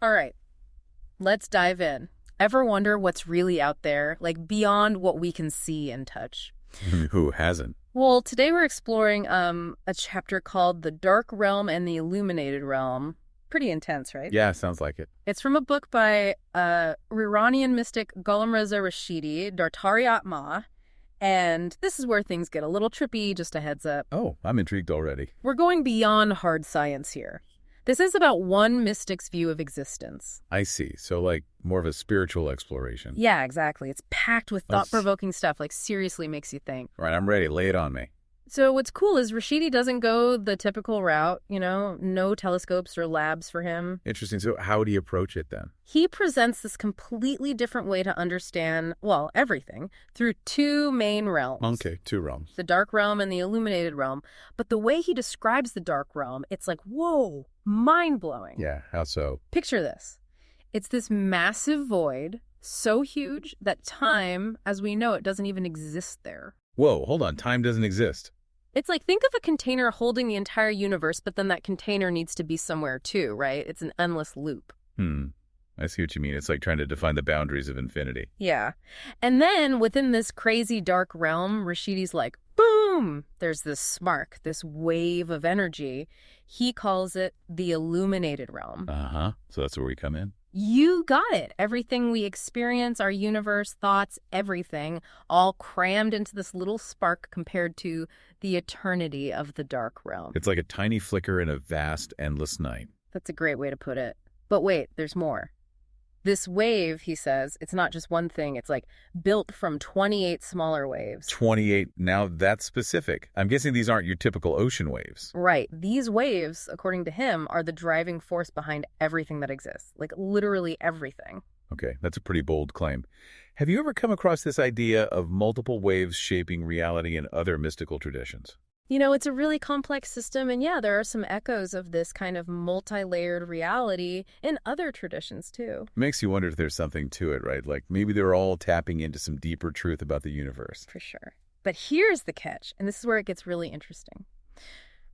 All right, let's dive in. Ever wonder what's really out there, like beyond what we can see and touch? Who hasn't? Well, today we're exploring a chapter called The Dark Realm and the Illuminated Realm. Pretty intense, right? Yeah, sounds like it. It's from a book by Iranian mystic Ghulam Reza Rashidi, Dartariat Ma, and this is where things get a little trippy, just a heads up. Oh, I'm intrigued already. We're going beyond hard science here. This is about one mystic's view of existence. I see. So, like, more of a spiritual exploration. Yeah, exactly. It's packed with Let's- thought-provoking stuff, like seriously makes you think. All right, I'm ready. Lay it on me. So what's cool is Rashidi doesn't go the typical route, no telescopes or labs for him. Interesting. So, how would he approach it then? He presents this completely different way to understand, well, everything, through two main realms. Okay, two realms. The dark realm and the illuminated realm. But the way he describes the dark realm, it's like, whoa, mind-blowing. Yeah, how so? Picture this. It's this massive void, so huge that time, as we know it, doesn't even exist there. Whoa, hold on. Time doesn't exist. It's like, think of a container holding the entire universe, but then that container needs to be somewhere too, right? It's an endless loop. I see what you mean. It's like trying to define the boundaries of infinity. Yeah. And then within this crazy dark realm, Rashidi's like, boom! There's this spark, this wave of energy. He calls it the illuminated realm. Uh-huh. So that's where we come in? You got it. Everything we experience, our universe, thoughts, everything, all crammed into this little spark compared to the eternity of the dark realm. It's like a tiny flicker in a vast, endless night. That's a great way to put it. But wait, there's more. This wave, he says, it's not just one thing. It's like built from 28 smaller waves. 28. Now that's specific. I'm guessing these aren't your typical ocean waves. Right. These waves, according to him, are the driving force behind everything that exists. Like literally everything. Okay, that's a pretty bold claim. Have you ever come across this idea of multiple waves shaping reality in other mystical traditions? It's a really complex system, and yeah, there are some echoes of this kind of multi-layered reality in other traditions, too. Makes you wonder if there's something to it, right? Like maybe they're all tapping into some deeper truth about the universe. For sure. But here's the catch, and this is where it gets really interesting.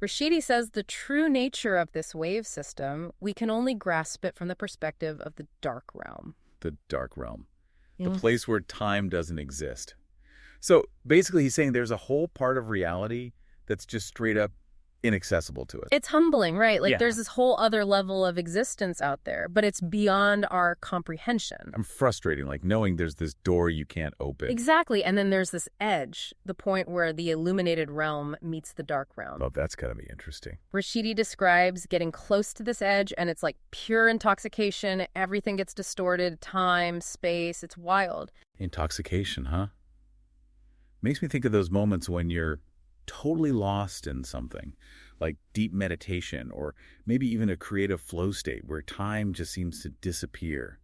Rashidi says the true nature of this wave system, we can only grasp it from the perspective of the dark realm. The dark realm. Yeah. The place where time doesn't exist. So basically he's saying there's a whole part of reality that's just straight up inaccessible to us. It's humbling, right? Like Yeah. there's this whole other level of existence out there, but it's beyond our comprehension. I'm frustrating, like knowing there's this door you can't open. Exactly. And then there's this edge, the point where the illuminated realm meets the dark realm. Oh, that's gotta be interesting. Rashidi describes getting close to this edge, and it's like pure intoxication. Everything gets distorted, time, space. It's wild. Intoxication, huh? Makes me think of those moments when you're totally lost in something, like deep meditation or maybe even a creative flow state where time just seems to disappear.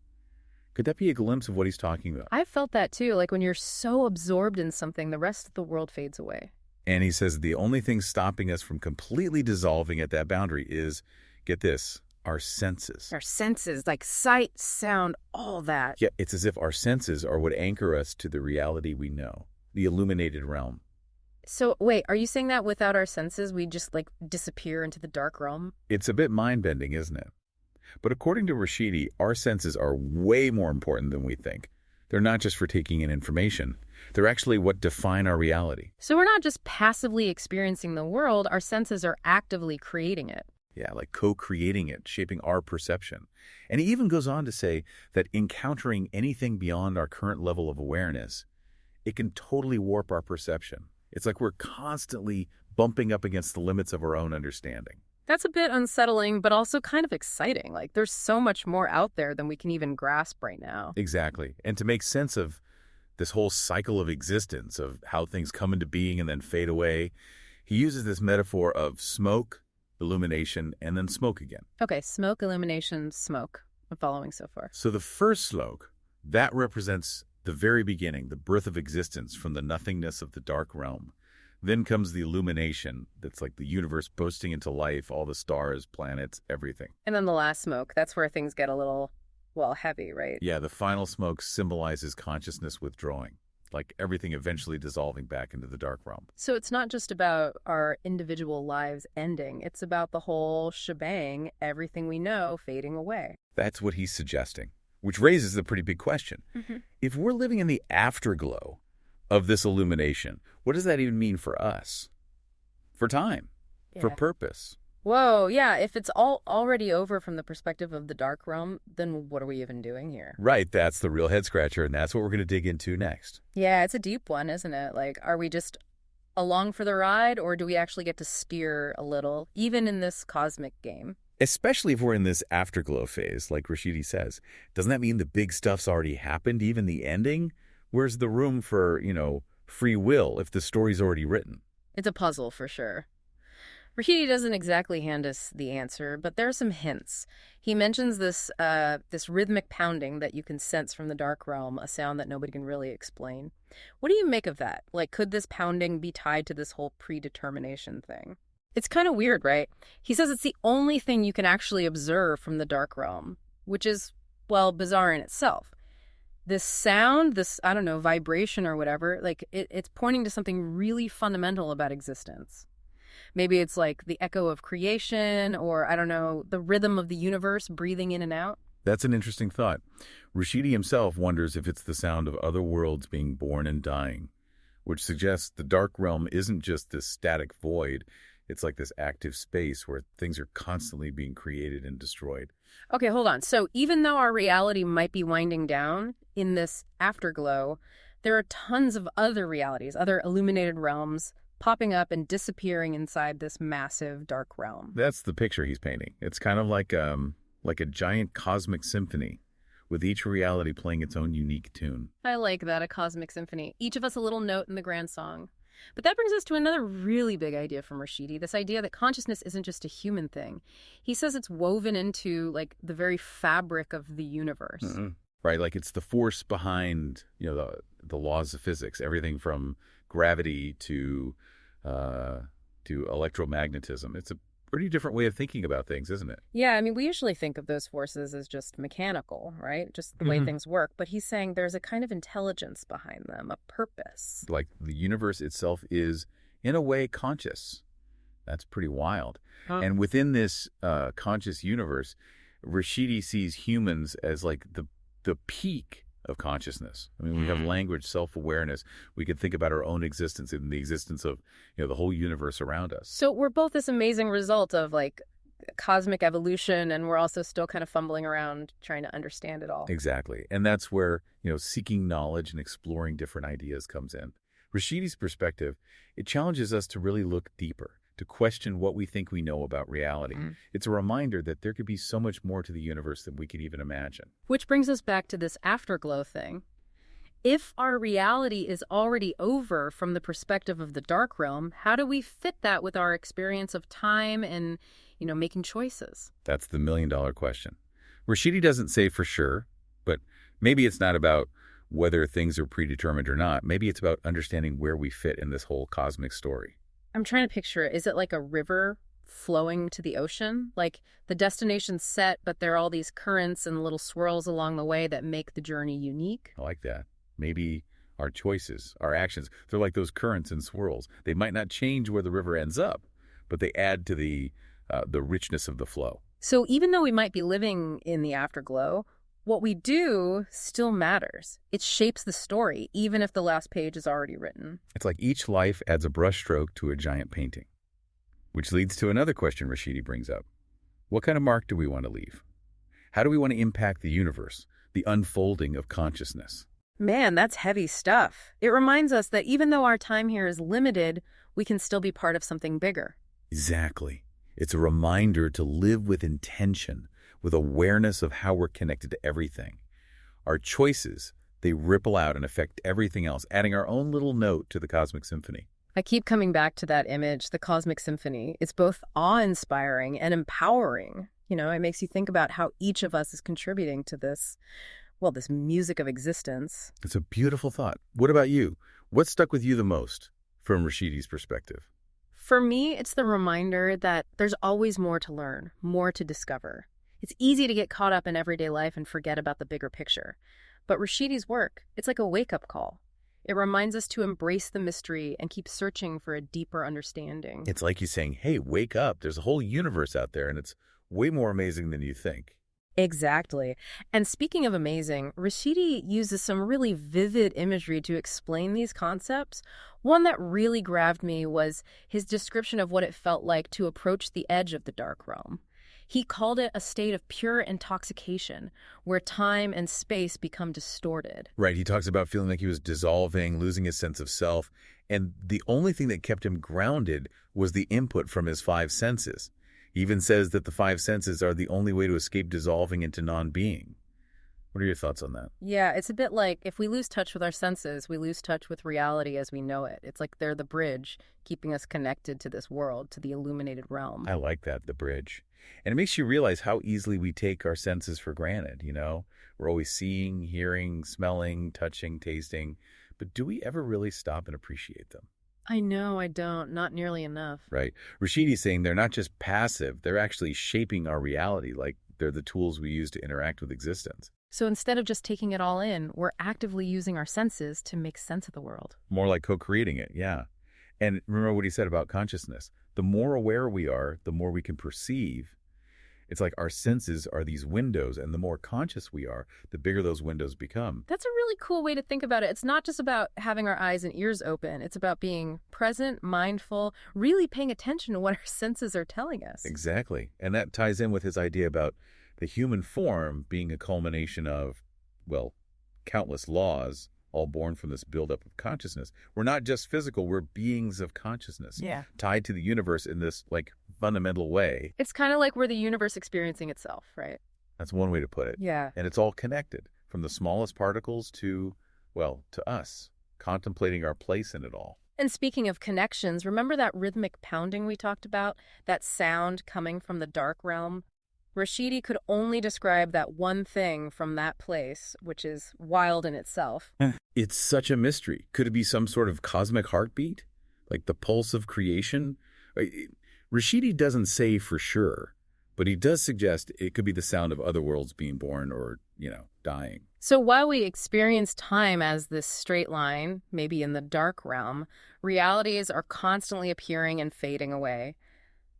Could that be a glimpse of what he's talking about? I felt that too. Like when you're so absorbed in something, the rest of the world fades away. And he says the only thing stopping us from completely dissolving at that boundary is, get this, our senses. Our senses, like sight, sound, all that. Yeah, it's as if our senses are what anchor us to the reality we know, the illuminated realm. So wait, are you saying that without our senses, we just like disappear into the dark realm? It's a bit mind-bending, isn't it? But according to Rashidi, our senses are way more important than we think. They're not just for taking in information. They're actually what define our reality. So we're not just passively experiencing the world, our senses are actively creating it. Yeah, like co-creating it, shaping our perception. And he even goes on to say that encountering anything beyond our current level of awareness, it can totally warp our perception. It's like we're constantly bumping up against the limits of our own understanding. That's a bit unsettling, but also kind of exciting. Like there's so much more out there than we can even grasp right now. Exactly. And to make sense of this whole cycle of existence, of how things come into being and then fade away, he uses this metaphor of smoke, illumination, and then smoke again. Okay, smoke, illumination, smoke. I'm following so far. So the first smoke, that represents the very beginning, the birth of existence from the nothingness of the dark realm. Then comes the illumination, that's like the universe bursting into life, all the stars, planets, everything. And then the last smoke, that's where things get a little, well, heavy, right? Yeah, the final smoke symbolizes consciousness withdrawing, like everything eventually dissolving back into the dark realm. So it's not just about our individual lives ending. It's about the whole shebang, everything we know fading away. That's what he's suggesting, which raises a pretty big question. If we're living in the afterglow of this illumination, what does that even mean for us? For time, for Yeah. purpose. Whoa, yeah, if it's all already over from the perspective of the Dark Realm, then what are we even doing here? Right, that's the real head scratcher, and that's what we're going to dig into next. Yeah, it's a deep one, isn't it? Like, are we just along for the ride, or do we actually get to steer a little, even in this cosmic game? Especially if we're in this afterglow phase, like Rashidi says. Doesn't that mean the big stuff's already happened, even the ending? Where's the room for, free will if the story's already written? It's a puzzle for sure. Rahidi doesn't exactly hand us the answer, but there are some hints. He mentions this rhythmic pounding that you can sense from the Dark Realm, a sound that nobody can really explain. What do you make of that? Like, could this pounding be tied to this whole predetermination thing? It's kind of weird, right? He says it's the only thing you can actually observe from the Dark Realm, which is, well, bizarre in itself. This sound, this, I don't know, vibration or whatever, like, it's pointing to something really fundamental about existence. Maybe it's like the echo of creation, or I don't know, the rhythm of the universe breathing in and out. That's an interesting thought. Rashidi himself wonders if it's the sound of other worlds being born and dying, which suggests the dark realm isn't just this static void. It's like this active space where things are constantly being created and destroyed. Okay, hold on. So even though our reality might be winding down in this afterglow, there are tons of other realities, other illuminated realms popping up and disappearing inside this massive dark realm. That's the picture he's painting. It's kind of like a giant cosmic symphony, with each reality playing its own unique tune. I like that, a cosmic symphony. Each of us a little note in the grand song. But that brings us to another really big idea from Rashidi, this idea that consciousness isn't just a human thing. He says it's woven into, like, the very fabric of the universe. Right, like it's the force behind, the laws of physics, everything from gravity to electromagnetism. It's a pretty different way of thinking about things, isn't it? Yeah, I mean, we usually think of those forces as just mechanical, right? Just the way things work. But he's saying there's a kind of intelligence behind them, a purpose. Like the universe itself is, in a way, conscious. That's pretty wild. And within this conscious universe, Rashidi sees humans as like the peak of consciousness. I mean, we have language, self-awareness. We can think about our own existence and the existence of, the whole universe around us. So we're both this amazing result of, like, cosmic evolution, and we're also still kind of fumbling around trying to understand it all. Exactly. And that's where, seeking knowledge and exploring different ideas comes in. Rashidi's perspective, it challenges us to really look deeper, to question what we think we know about reality. It's a reminder that there could be so much more to the universe than we can even imagine. Which brings us back to this afterglow thing. If our reality is already over from the perspective of the dark realm, how do we fit that with our experience of time and, making choices? That's the million-dollar question. Rashidi doesn't say for sure, but maybe it's not about whether things are predetermined or not. Maybe it's about understanding where we fit in this whole cosmic story. I'm trying to picture it. Is it like a river flowing to the ocean? Like the destination's set, but there are all these currents and little swirls along the way that make the journey unique? I like that. Maybe our choices, our actions, they're like those currents and swirls. They might not change where the river ends up, but they add to the richness of the flow. So even though we might be living in the afterglow, what we do still matters. It shapes the story, even if the last page is already written. It's like each life adds a brushstroke to a giant painting. Which leads to another question Rashidi brings up. What kind of mark do we want to leave? How do we want to impact the universe, the unfolding of consciousness? Man, that's heavy stuff. It reminds us that even though our time here is limited, we can still be part of something bigger. Exactly. It's a reminder to live with intention, with awareness of how we're connected to everything. Our choices, they ripple out and affect everything else, adding our own little note to the cosmic symphony. I keep coming back to that image, the cosmic symphony. It's both awe-inspiring and empowering. It makes you think about how each of us is contributing to this music of existence. It's a beautiful thought. What about you? What stuck with you the most from Rashidi's perspective? For me, it's the reminder that there's always more to learn, more to discover. It's easy to get caught up in everyday life and forget about the bigger picture. But Rashidi's work, it's like a wake-up call. It reminds us to embrace the mystery and keep searching for a deeper understanding. It's like he's saying, hey, wake up. There's a whole universe out there, and it's way more amazing than you think. Exactly. And speaking of amazing, Rashidi uses some really vivid imagery to explain these concepts. One that really grabbed me was his description of what it felt like to approach the edge of the dark realm. He called it a state of pure intoxication, where time and space become distorted. Right, he talks about feeling like he was dissolving, losing his sense of self, and the only thing that kept him grounded was the input from his five senses. He even says that the five senses are the only way to escape dissolving into non-being. What are your thoughts on that? Yeah, it's a bit like if we lose touch with our senses, we lose touch with reality as we know it. It's like they're the bridge keeping us connected to this world, to the illuminated realm. I like that, the bridge. And it makes you realize how easily we take our senses for granted, We're always seeing, hearing, smelling, touching, tasting. But do we ever really stop and appreciate them? I know, I don't. Not nearly enough. Right. Rashidi's saying they're not just passive, they're actually shaping our reality, like they're the tools we use to interact with existence. So instead of just taking it all in, we're actively using our senses to make sense of the world. More like co-creating it, yeah. And remember what he said about consciousness. The more aware we are, the more we can perceive. It's like our senses are these windows, and the more conscious we are, the bigger those windows become. That's a really cool way to think about it. It's not just about having our eyes and ears open. It's about being present, mindful, really paying attention to what our senses are telling us. Exactly. And that ties in with his idea about the human form being a culmination of, well, countless laws, all born from this buildup of consciousness. We're not just physical, we're beings of consciousness, Yeah. tied to the universe in this, fundamental way. It's kind of like we're the universe experiencing itself, right? That's one way to put it. Yeah. And it's all connected, from the smallest particles to, well, to us, contemplating our place in it all. And speaking of connections, remember that rhythmic pounding we talked about? That sound coming from the dark realm? Rashidi could only describe that one thing from that place, which is wild in itself. It's such a mystery. Could it be some sort of cosmic heartbeat? Like the pulse of creation? Rashidi doesn't say for sure, but he does suggest it could be the sound of other worlds being born or, dying. So while we experience time as this straight line, maybe in the dark realm, realities are constantly appearing and fading away.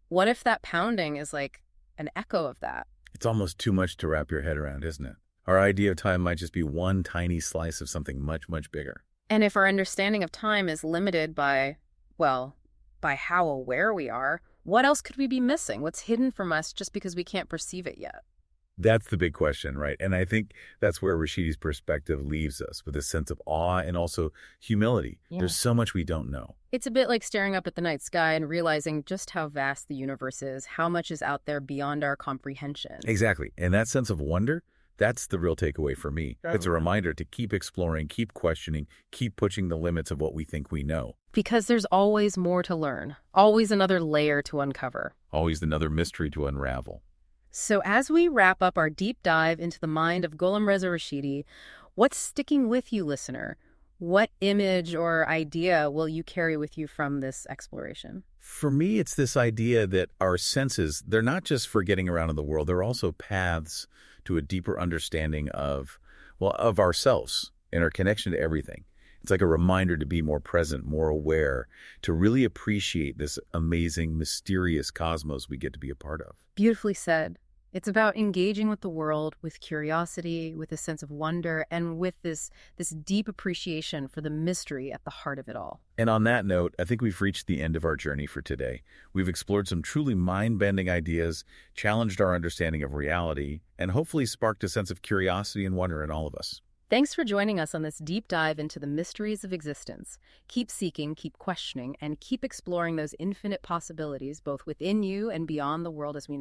What if that pounding is like an echo of that? It's almost too much to wrap your head around, isn't it? Our idea of time might just be one tiny slice of something much, much bigger. And if our understanding of time is limited by, well, by how aware we are, what else could we be missing? What's hidden from us just because we can't perceive it yet? That's the big question, right? And I think that's where Rashidi's perspective leaves us, with a sense of awe and also humility. Yeah. There's so much we don't know. It's a bit like staring up at the night sky and realizing just how vast the universe is, how much is out there beyond our comprehension. Exactly. And that sense of wonder, that's the real takeaway for me. It's a reminder to keep exploring, keep questioning, keep pushing the limits of what we think we know. Because there's always more to learn, always another layer to uncover. Always another mystery to unravel. So as we wrap up our deep dive into the mind of Ghulam Reza Rashidi, what's sticking with you, listener? What image or idea will you carry with you from this exploration? For me, it's this idea that our senses, they're not just for getting around in the world, they're also paths to a deeper understanding of ourselves and our connection to everything. It's like a reminder to be more present, more aware, to really appreciate this amazing, mysterious cosmos we get to be a part of. Beautifully said. It's about engaging with the world with curiosity, with a sense of wonder, and with this deep appreciation for the mystery at the heart of it all. And on that note, I think we've reached the end of our journey for today. We've explored some truly mind-bending ideas, challenged our understanding of reality, and hopefully sparked a sense of curiosity and wonder in all of us. Thanks for joining us on this deep dive into the mysteries of existence. Keep seeking, keep questioning, and keep exploring those infinite possibilities both within you and beyond the world as we know.